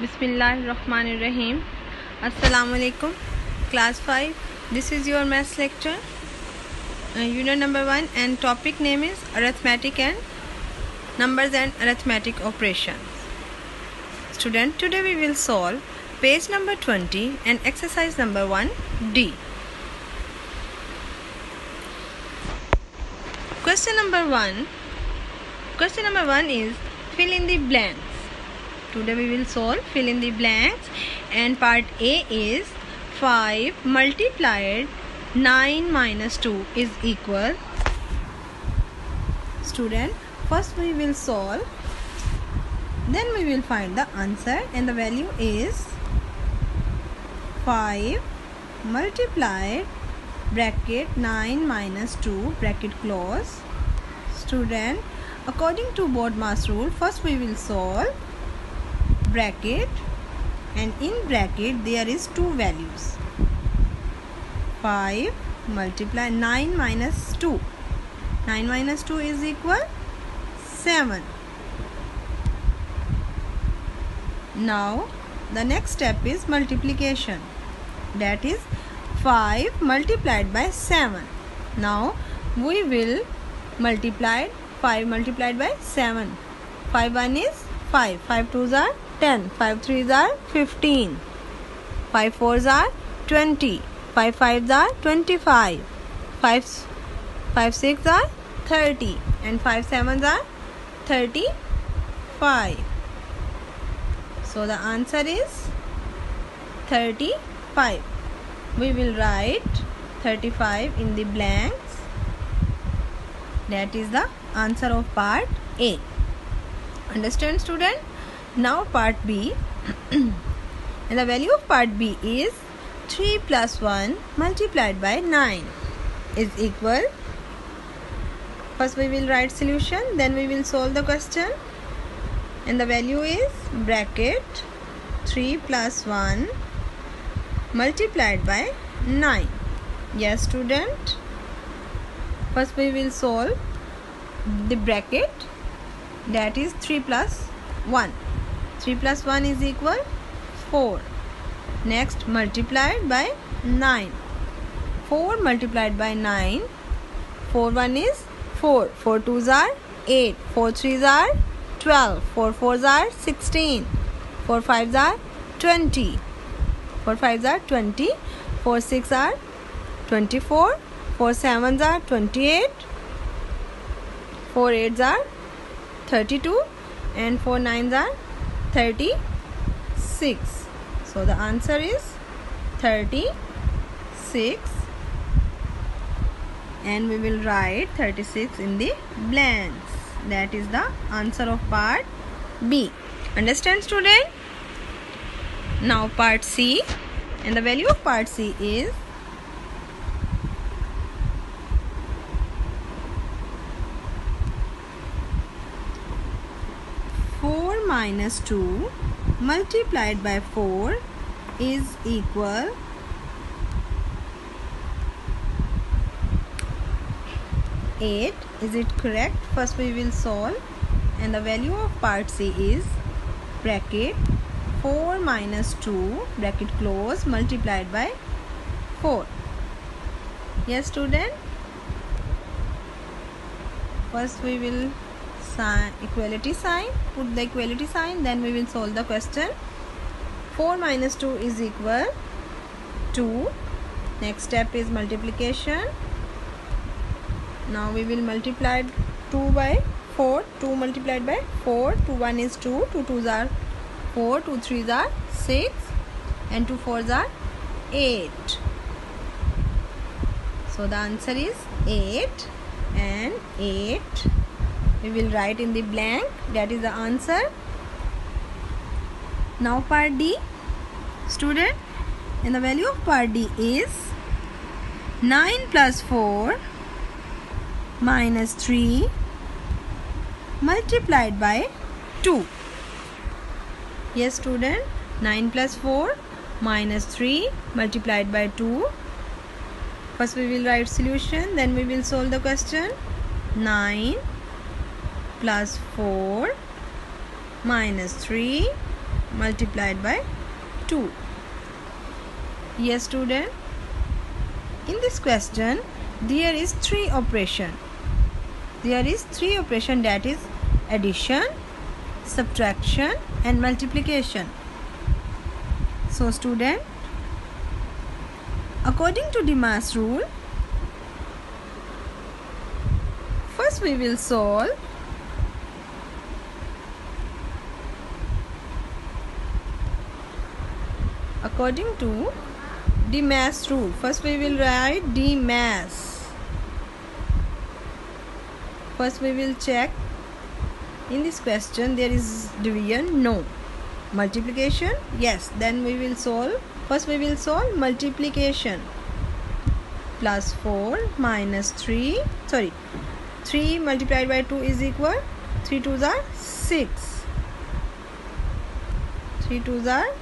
Bismillahirrahmanirrahim. Assalamu alaikum. Class 5. This is your maths lecture. Unit number 1 and topic name is arithmetic and numbers and arithmetic operations. Student, today we will solve page number 20 and exercise number 1D. Question number 1 is fill in the blanks. Today we will solve fill in the blanks and part A is 5 multiplied 9 minus 2 is equal. Student, first we will solve, then we will find the answer, and the value is 5 multiplied bracket 9 minus 2 bracket close. Student, according to BODMAS rule, first we will solve bracket, and in bracket there is two values. 5 multiply 9 minus 2. 9 minus 2 is equal 7. Now the next step is multiplication, that is 5 multiplied by 7. Now we will multiply 5 multiplied by 7. 5 1 is 5, 5 2s are 10, 5 3s are 15, 5 4s are 20, 5 5s are 25, 5 6 are 30, and 5 7s are 35. So the answer is 35. We will write 35 in the blanks. That is the answer of part A. Understand, student? Now part B. And the value of part B is 3 plus 1 multiplied by 9 is equal. First we will write solution, then we will solve the question. And the value is bracket 3 plus 1 multiplied by 9. Yes, student. First we will solve the bracket, that is 3 plus 1. 3 plus 1 is equal 4. Next multiplied by 9. 4 multiplied by 9. 4 1 is 4. 4 2s are 8. 4 3s are 12. 4 4s are 16. 4 5s are 20. 4 5s are 20. 4 6 are 24. 4 7s are 28. 4 8s are 32. And 4 9s are 36. So the answer is 36, and we will write 36 in the blanks. That is the answer of part B. Understand, student? Now part C, and the value of part C is 4 minus 2 multiplied by 4 is equal 8. Is it correct? First we will solve, and the value of part C is bracket 4 minus 2 bracket close multiplied by 4. Yes, student? First we will equality sign, put the equality sign, then we will solve the question. 4 minus 2 is equal 2. Next step is multiplication. Now we will multiply 2 by 4. 2 multiplied by 4. 2 1 is 2. 2 2s are 4. 2 3s are 6. And 2 4s are 8. So the answer is 8, and 8 we will write in the blank. That is the answer. Now part D, student, and the value of part D is 9 plus 4 minus 3 multiplied by 2. Yes, student, 9 plus 4 minus 3 multiplied by 2. First we will write solution, then we will solve the question. 9 plus 4 minus 3 multiplied by 2. Yes student, in this question there is 3 operation. There is 3 operation, that is addition, subtraction and multiplication. So student, according to Demas rule, first we will solve according to Demas rule. First we will write Demas. First we will check in this question there is division, no. Multiplication, yes. Then we will solve. First we will solve multiplication. Plus 4 minus 3 multiplied by 2 is equal 3 2s are 6. 3 2s are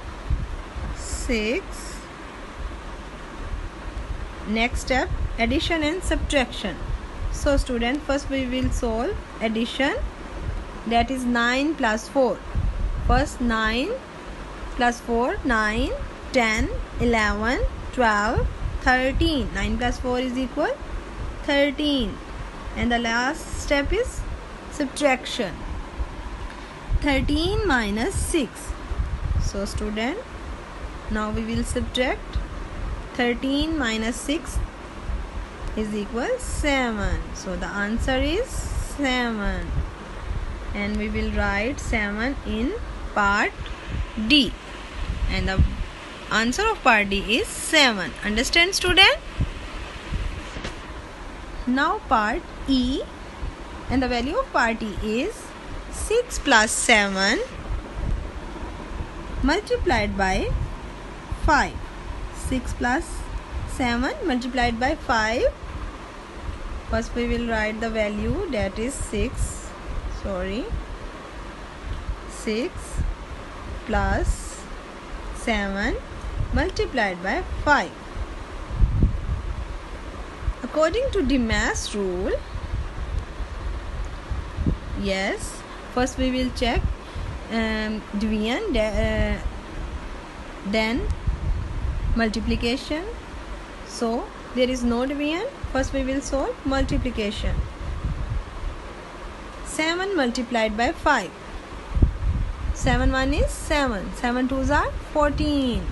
6. Next step, addition and subtraction. So student, first we will solve addition, that is 9 plus 4. First 9 plus 4, 9, 10, 11, 12, 13. 9 plus 4 is equal 13. And the last step is subtraction. 13 minus 6. So student, now we will subtract. 13 minus 6 is equal 7. So the answer is 7. And we will write 7 in part D. And the answer of part D is 7. Understand student? Now part E. And the value of part E is 6 plus 7 multiplied by 5. 6 plus 7 multiplied by 5. First we will write the value, that is 6 plus 7 multiplied by 5. According to Demas rule, yes, first we will check division, then multiplication. So there is no division. First we will solve multiplication. 7 multiplied by 5. 7 1 is 7. 7 2s are 14.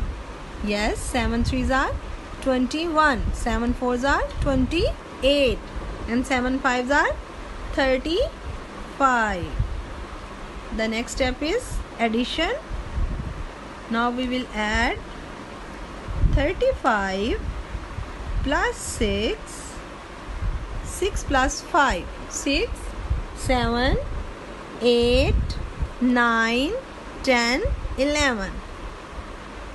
Yes, 7 3s are 21. 7 4s are 28. And 7 5s are 35. The next step is addition. Now we will add 35 plus 6. 6 plus 5. 6, 7, 8, 9, 10, 11.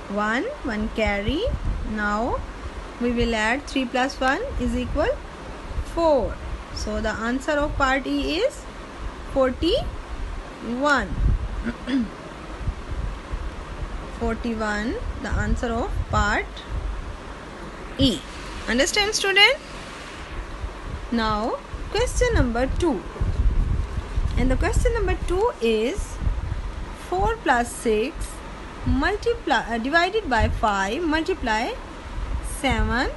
1 carry. Now we will add 3 plus 1 is equal 4. So the answer of part E is 41. 41, the answer of part E. Understand student? Now question number 2. And the question number 2 is 4 plus 6 divided by 5 multiply 7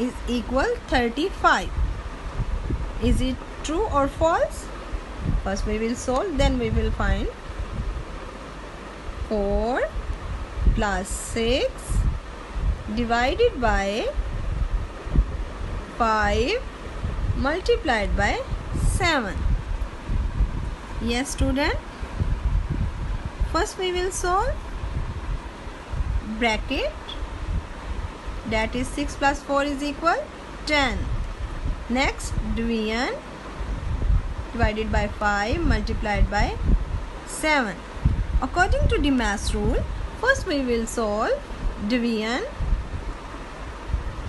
is equal 35. Is it true or false? First we will solve, then we will find. 4 plus 6 divided by 5 multiplied by 7. Yes student, first we will solve bracket, that is 6 plus 4 is equal 10. Next division, divided by 5 multiplied by 7. According to Demas rule, first we will solve division.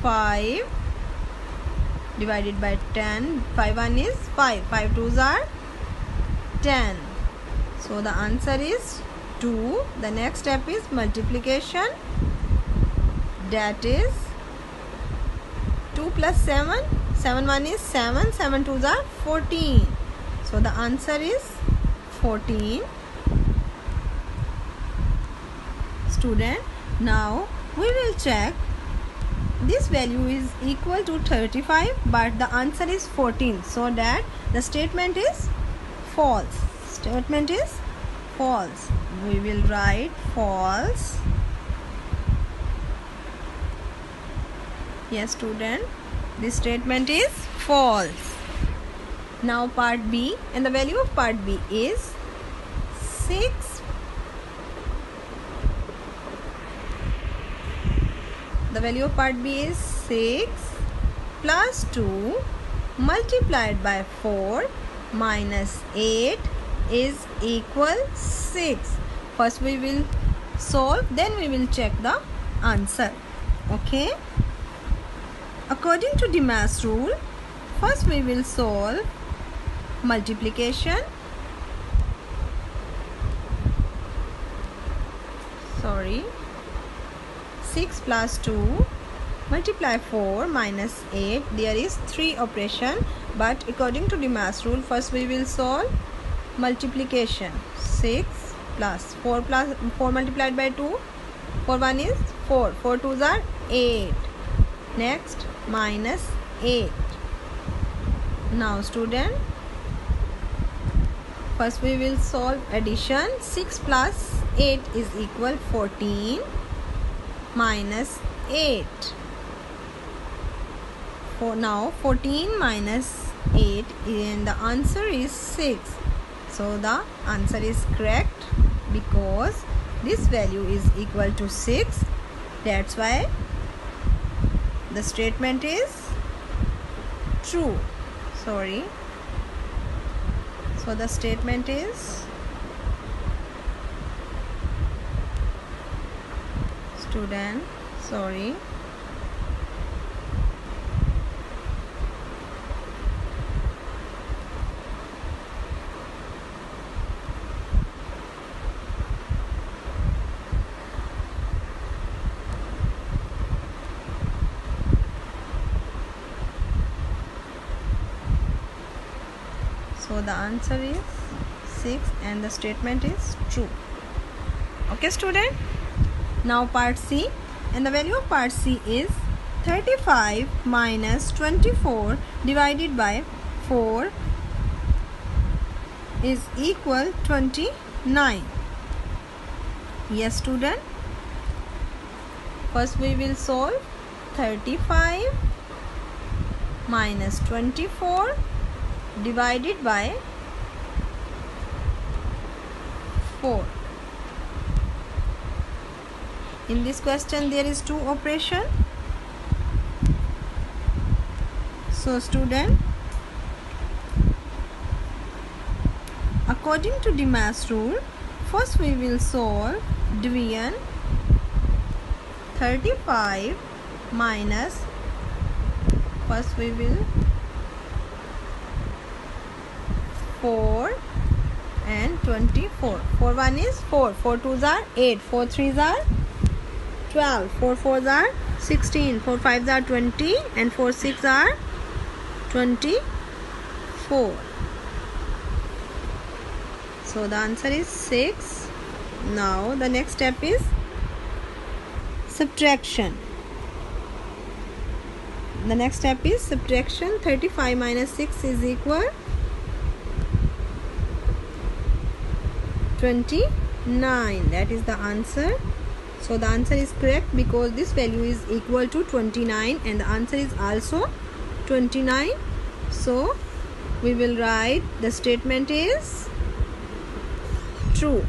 5 divided by 10. 5 1 is 5. 5 2s are 10. So the answer is 2. The next step is multiplication. That is 2 plus 7. 7 1 is 7. 7 2s are 14. So the answer is 14. Student, now we will check. This value is equal to 35, but the answer is 14. So that the statement is false. Statement is false. We will write false. Yes, student, this statement is false. Now part B, and the value of part B is 6. The value of part B is 6 plus 2 multiplied by 4 minus 8 is equal 6. First we will solve, then we will check the answer. Okay. According to the mass rule, first we will solve multiplication. 6 plus 2 multiply 4 minus 8. There is 3 operation, but according to the mass rule, first we will solve multiplication. 6 plus 4 multiplied by 2. 4 1 is 4. 4 2s are 8. Next minus 8. Now student, first we will solve addition. 6 plus 8 is equal 14 minus 8. Now 14 minus 8 and the answer is 6. So the answer is correct because this value is equal to 6. That's why the statement is true. So the statement is student, So the answer is 6 and the statement is true. Okay student. Now part C, and the value of part C is 35 minus 24 divided by 4 is equal 29. Yes student. First we will solve 35 minus 24 divided by 4. In this question there is 2 operation. So student, according to the mass rule, first we will solve division. 35 minus, first we will 4 and 24. 4 1 is 4. 4 2s are 8. 4 3s are 12. 4 4s are 16. 4 5s are 20 and 4 6 are 24. So the answer is 6. Now the next step is subtraction. The next step is subtraction. 35 minus 6 is equal 29. That is the answer. So the answer is correct because this value is equal to 29 and the answer is also 29. So we will write the statement is true.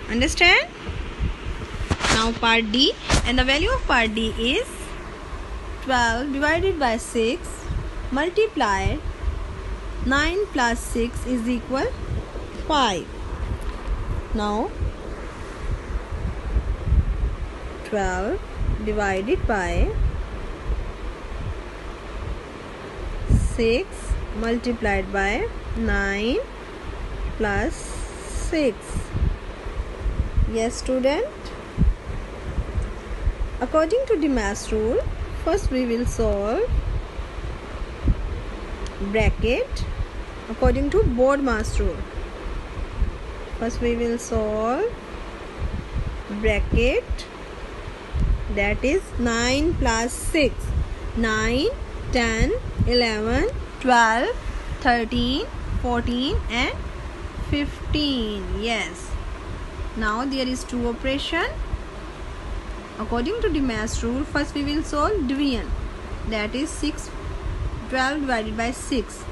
Understand? Now part D, and the value of part D is 12 divided by 6 multiplied 9 plus 6 is equal 5. Now 12 divided by 6 multiplied by 9 plus 6. Yes student. According to the mass rule, first we will solve bracket according to board mass rule. First we will solve bracket, that is 9 plus 6, 9, 10, 11, 12, 13, 14 and 15. Yes. Now there is two operation. According to the mass rule, first we will solve division, that is 12 divided by 6.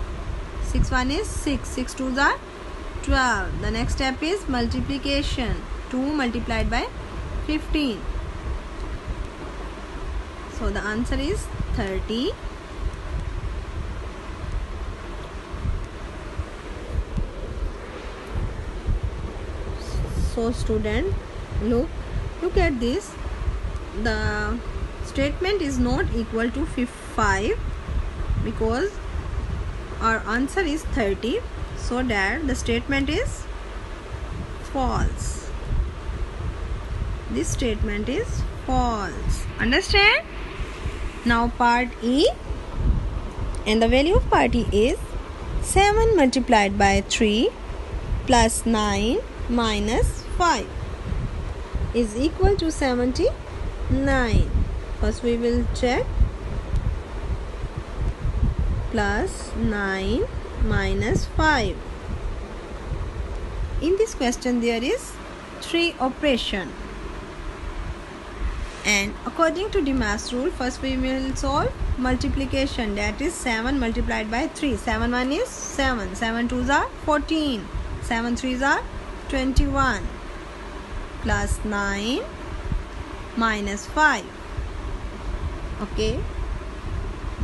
6 1 is 6, 6 2s are 12. The next step is multiplication, 2 multiplied by 15. So the answer is 30. So student, look at this. The statement is not equal to 5 because our answer is 30, so that the statement is false. This statement is false. Understand? Now part E, and the value of part E is 7 multiplied by 3 plus 9 minus 5 is equal to 79. First we will check. Plus 9 minus 5. In this question there is 3 operation, and according to the mass rule, first we will solve multiplication, that is 7 multiplied by 3. 7 1 is 7, 7 2s are 14, 7 3s are 21, plus 9 minus 5. Okay.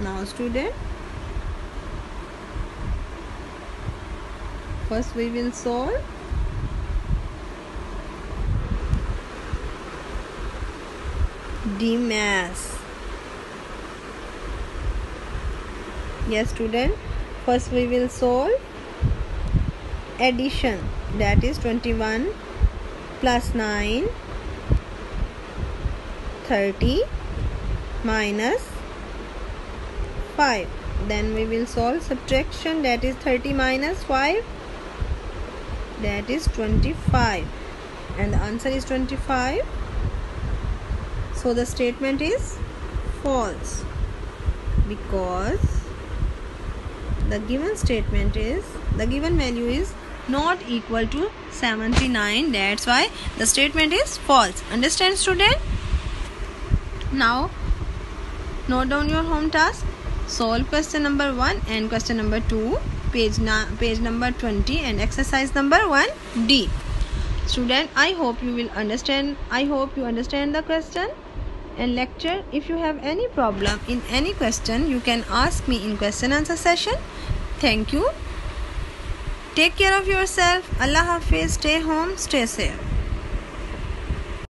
Now student, first we will solve the mass. Yes student, first we will solve addition, that is 21 plus 9, 30 minus 5. Then we will solve subtraction, that is 30 minus 5, that is 25, and the answer is 25. So the statement is false because the given statement is, the given value is not equal to 79. That's why the statement is false. Understand student? Now note down your home task. Solve question number 1 and question number 2, page number 20 and exercise number 1D. Student, I hope you will understand. I hope you understand the question and lecture. If you have any problem in any question, you can ask me in question answer session. Thank you. Take care of yourself. Allah Hafiz. Stay home. Stay safe.